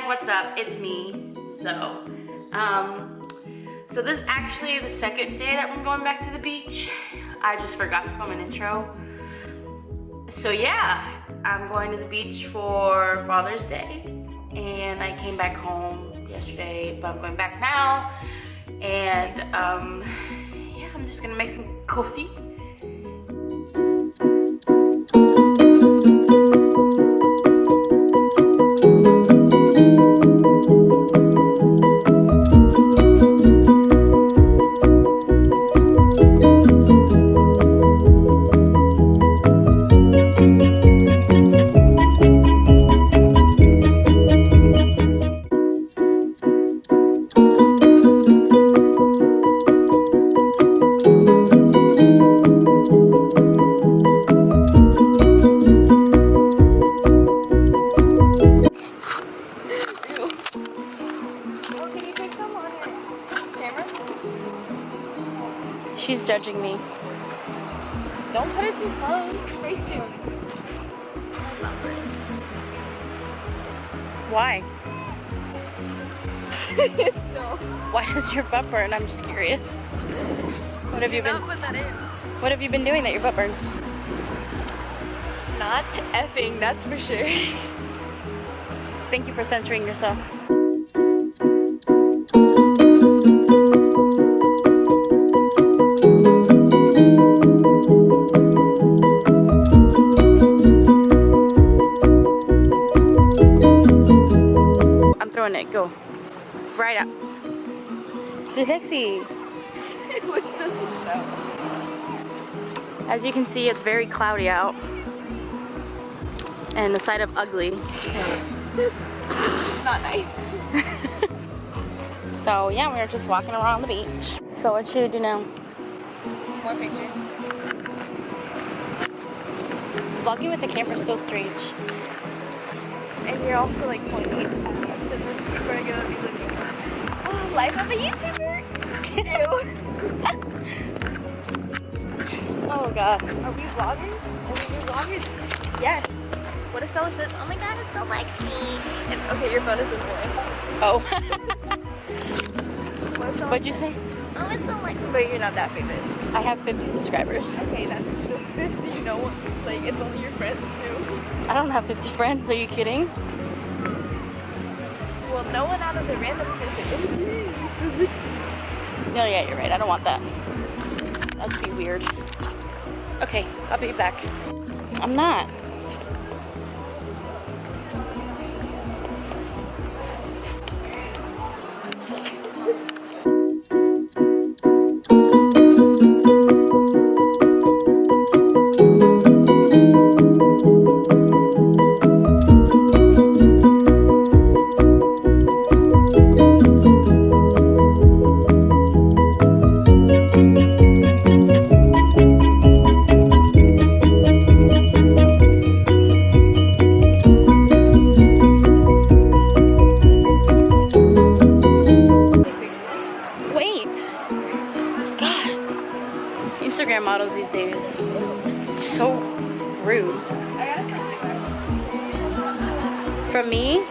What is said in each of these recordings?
what's up? It's me. So this is actually the second day that we're going back to the beach. I just forgot to film an intro. So yeah, I'm going to the beach for Father's Day, and I came back home yesterday, but I'm going back now, and yeah, I'm just gonna make some coffee. She's judging me. Don't put it too close. Facetune. Why? No. Why does your butt burn? I'm just curious. What have you been? Put that in. What have you been doing that your butt burns? Not effing, that's for sure. Thank you for censoring yourself. I'm throwing it. Go. Right up. Lexi. Which doesn't show. As you can see, it's very cloudy out. And the side of ugly. Not nice. So yeah, we were just walking around the beach. So what should we do now? More pictures. Vlogging with the camera is so strange. And you're also like pointing at us, and then people are gonna be looking at, oh, life of a YouTuber. Oh god. Are we vloggers? Are we vloggers? Yes. What if someone says, oh my god, it's so Lexi? And okay, your phone is recording. Oh. What if someone What'd you say? oh, it's so Lexi. But you're not that famous. I have 50 subscribers. Okay, that's so 50. You know what? Like, it's only your friends too. I don't have 50 friends, are you kidding? Well, no one out of the random person. No, yeah, you're right. I don't want that. That'd be weird. Okay, I'll be back. I'm not. Instagram models these days. So rude. From me?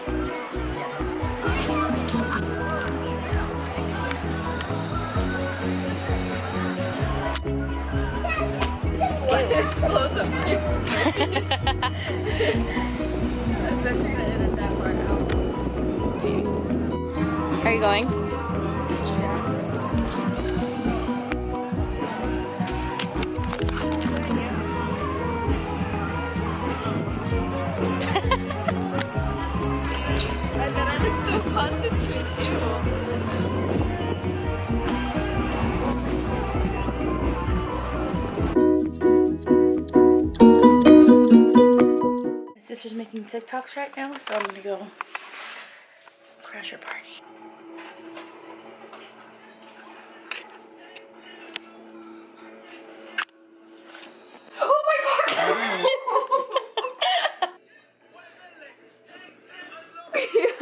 It's close up to you. I bet you're gonna edit that part out. Are you going? And then I was so concentrated. Ew. My sister's making TikToks right now, so I'm gonna go crash her party. Oh my god!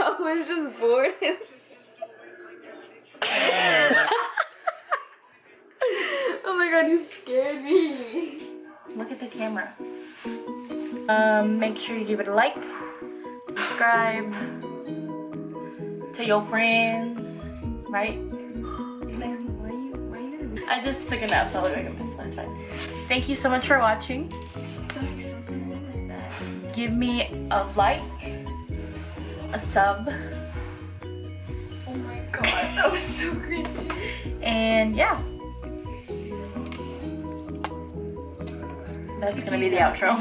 I was just bored. Oh my god, you scared me. Look at the camera. Make sure you give it a like, subscribe, to your friends, right? I just took a nap, so I look like a mess, but it's fine. Thank you so much for watching. Give me a like, a sub. Oh my god, that was so cringy. And yeah. That's gonna be the outro.